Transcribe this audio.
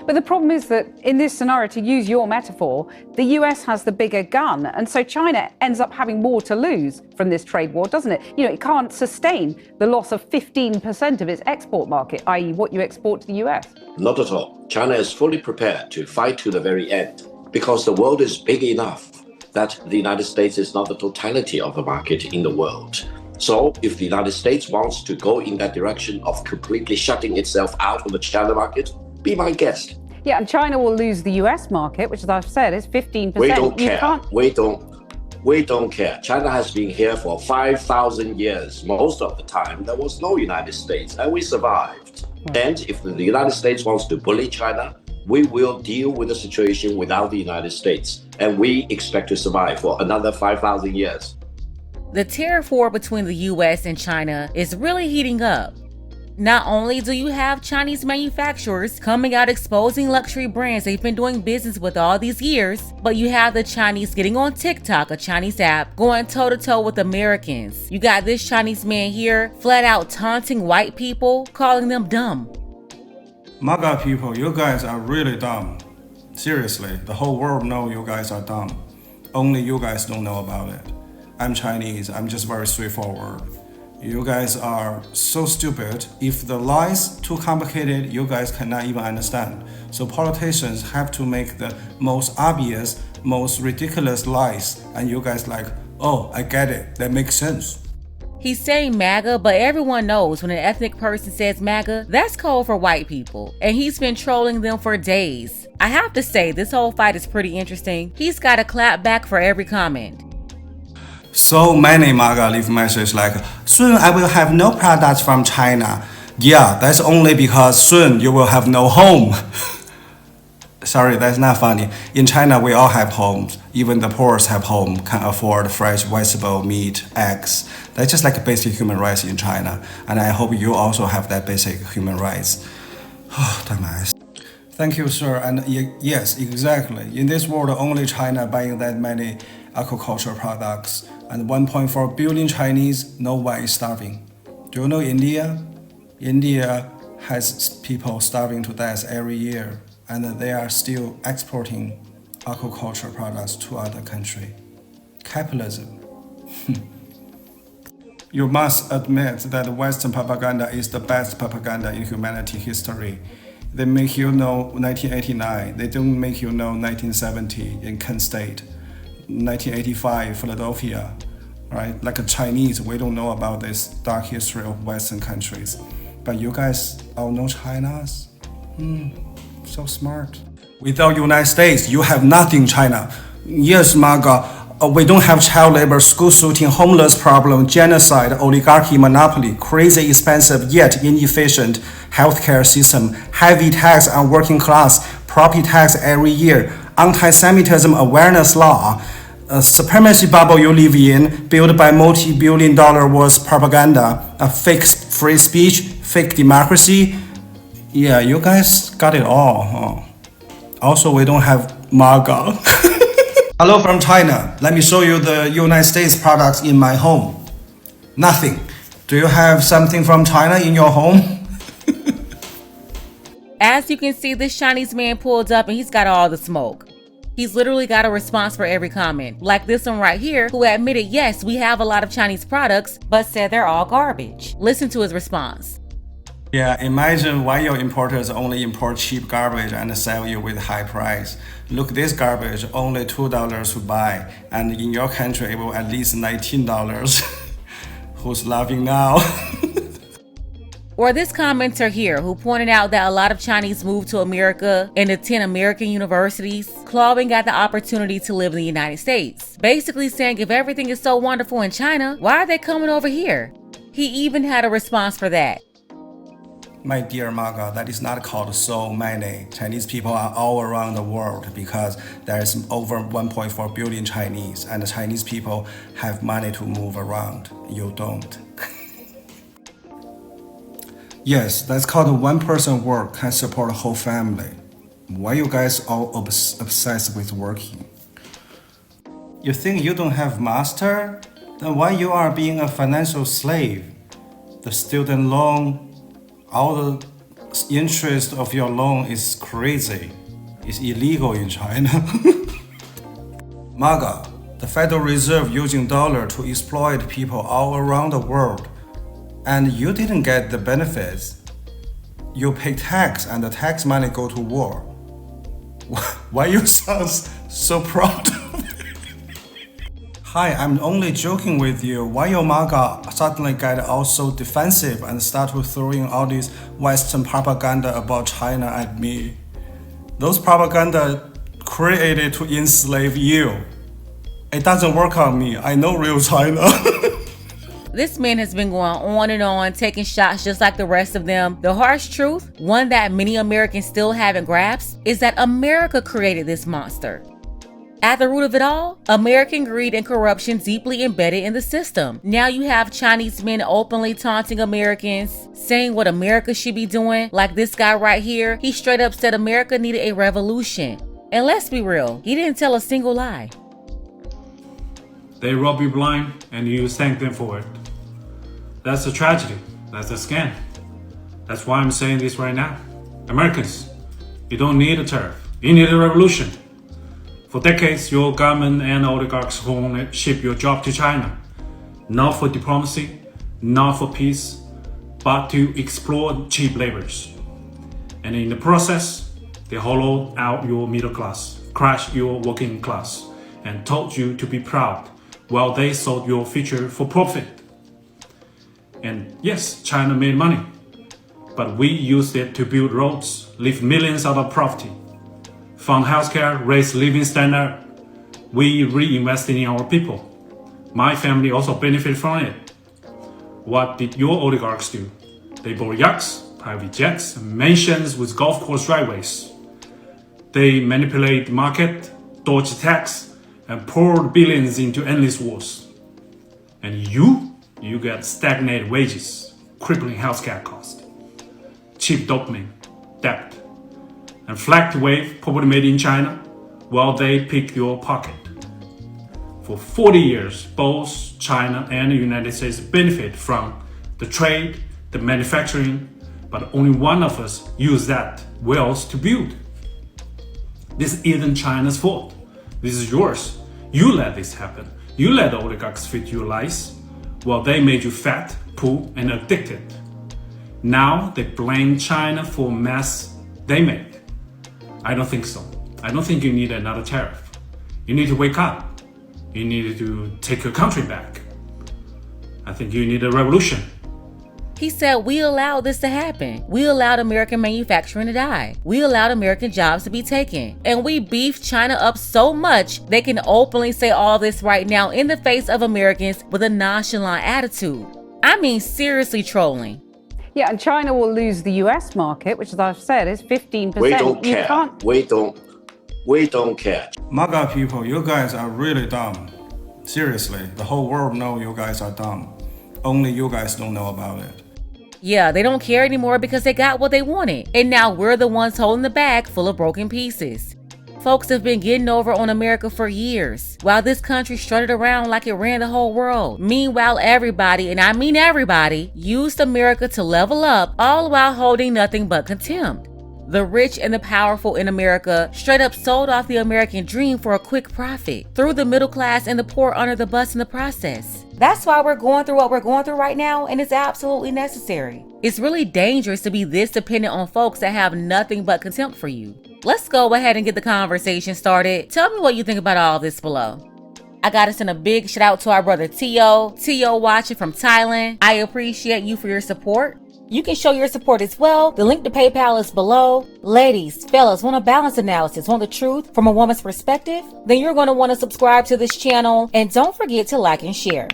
But the problem is that in this scenario, to use your metaphor, the US has the bigger gun. And so China ends up having more to lose from this trade war, doesn't it? It can't sustain the loss of 15% of its export market, i.e. what you export to the US. Not at all. China is fully prepared to fight to the very end because the world is big enough that the United States is not the totality of the market in the world. So if the United States wants to go in that direction of completely shutting itself out of the China market, be my guest. Yeah, and China will lose the US market, which, as I've said, is 15%. We don't care. We don't care. China has been here for 5,000 years. Most of the time, there was no United States, and we survived. And if the United States wants to bully China, we will deal with the situation without the United States. And we expect to survive for another 5,000 years. The tariff war between the US and China is really heating up. Not only do you have Chinese manufacturers coming out exposing luxury brands they've been doing business with all these years, but you have the Chinese getting on TikTok, a Chinese app, going toe-to-toe with Americans. You got this Chinese man here flat out taunting white people, calling them dumb. MAGA people, you guys are really dumb. Seriously, the whole world knows you guys are dumb. Only you guys don't know about it. I'm Chinese, I'm just very straightforward. You guys are so stupid. If the lies too complicated, you guys cannot even understand. So politicians have to make the most obvious, most ridiculous lies, and you guys like, oh, I get it, that makes sense. He's saying MAGA, but everyone knows when an ethnic person says MAGA, that's code for white people. And he's been trolling them for days. I have to say, this whole fight is pretty interesting. He's got a clap back for every comment. So many MAGA leave messages like, soon I will have no products from China. Yeah, that's only because soon you will have no home. Sorry, that's not funny. In China, we all have homes. Even the poorest have home, can afford fresh vegetable, meat, eggs. That's just like basic human rights in China. And I hope you also have that basic human rights. Oh, dumbass. Thank you, sir. And yes, exactly. In this world, only China buying that many agricultural products. And 1.4 billion Chinese, no one is starving. Do you know India? India has people starving to death every year, and they are still exporting agricultural products to other countries. Capitalism. You must admit that Western propaganda is the best propaganda in humanity history. They make you know 1989. They don't make you know 1970 in Kent State. 1985, Philadelphia, right? Like a Chinese, we don't know about this dark history of Western countries. But you guys all know China's? So smart. Without United States, you have nothing, China. Yes, MAGA, we don't have child labor, school shooting, homeless problem, genocide, oligarchy, monopoly, crazy expensive yet inefficient healthcare system, heavy tax on working class, property tax every year, anti-Semitism awareness law, supremacy bubble you live in, built by multi-billion-dollar worth propaganda, a fake free speech, fake democracy. Yeah, you guys got it all. Also, we don't have MAGA. Hello from China. Let me show you the United States products in my home. Nothing. Do you have something from China in your home? As you can see, this Chinese man pulled up and he's got all the smoke. He's literally got a response for every comment, like this one right here, who admitted, yes, we have a lot of Chinese products, but said they're all garbage. Listen to his response. Yeah, imagine why your importers only import cheap garbage and sell you with high price. Look, this garbage only $2 to buy, and in your country it will at least $19. Who's laughing now? Or this commenter here who pointed out that a lot of Chinese move to America and attend American universities, clawing at the opportunity to live in the United States. Basically saying if everything is so wonderful in China, why are they coming over here? He even had a response for that. My dear MAGA, that is not called so many. Chinese people are all around the world because there is over 1.4 billion Chinese, and the Chinese people have money to move around. You don't. Yes, that's called one person work can support a whole family. Why you guys all obsessed with working? You think you don't have master? Then why you are being a financial slave? The student loan, all the interest of your loan is crazy. It's illegal in China. MAGA, the Federal Reserve using dollar to exploit people all around the world. And you didn't get the benefits. You pay tax and the tax money go to war. Why you sound so proud? Hi, I'm only joking with you. Why your MAGA suddenly get all so defensive and start throwing all this Western propaganda about China at me? Those propaganda created to enslave you. It doesn't work on me. I know real China. This man has been going on and on, taking shots just like the rest of them. The harsh truth, one that many Americans still haven't grasped, is that America created this monster. At the root of it all, American greed and corruption deeply embedded in the system. Now you have Chinese men openly taunting Americans, saying what America should be doing. Like this guy right here, he straight up said America needed a revolution. And let's be real, he didn't tell a single lie. They rob you blind and you thank them for it. That's a tragedy. That's a scam. That's why I'm saying this right now. Americans, you don't need a tariff. You need a revolution. For decades, your government and oligarchs won't ship your job to China. Not for diplomacy, not for peace, but to exploit cheap laborers. And in the process, they hollow out your middle class, crush your working class, and told you to be proud while they sold your future for profit. And yes, China made money, but we used it to build roads, lift millions out of poverty, fund healthcare, raise living standard. We reinvested in our people. My family also benefited from it. What did your oligarchs do? They bought yachts, private jets, mansions with golf course driveways. They manipulate the market, dodged tax, and poured billions into endless wars. And you get stagnated wages, crippling healthcare costs, cheap dopamine, debt, and flagged wave property made in China while they pick your pocket. For 40 years, both China and the United States benefit from the trade, the manufacturing, but only one of us use that wealth to build. This isn't China's fault. This is yours. You let this happen. You let the oligarchs fit your lies while they made you fat, poor, and addicted. Now they blame China for mess they made. I don't think so. I don't think you need another tariff. You need to wake up. You need to take your country back. I think you need a revolution. He said, we allowed this to happen. We allowed American manufacturing to die. We allowed American jobs to be taken. And we beefed China up so much, they can openly say all this right now in the face of Americans with a nonchalant attitude. I mean, seriously trolling. Yeah, and China will lose the US market, which, as I've said, is 15%. We don't care. We don't care. MAGA people, you guys are really dumb. Seriously, the whole world knows you guys are dumb. Only you guys don't know about it. Yeah, they don't care anymore because they got what they wanted. And now we're the ones holding the bag full of broken pieces. Folks have been getting over on America for years, while this country strutted around like it ran the whole world. Meanwhile, everybody, and I mean everybody, used America to level up, all while holding nothing but contempt. The rich and the powerful in America straight up sold off the American dream for a quick profit, threw the middle class and the poor under the bus in the process. That's why we're going through what we're going through right now, and it's absolutely necessary. It's really dangerous to be this dependent on folks that have nothing but contempt for you. Let's go ahead and get the conversation started. Tell me what you think about all this below. I gotta send a big shout out to our brother Tio watching from Thailand. I appreciate you for your support. You can show your support as well. The link to PayPal is below. Ladies, fellas, want a balance analysis, want the truth from a woman's perspective? Then you're going to want to subscribe to this channel, and don't forget to like and share.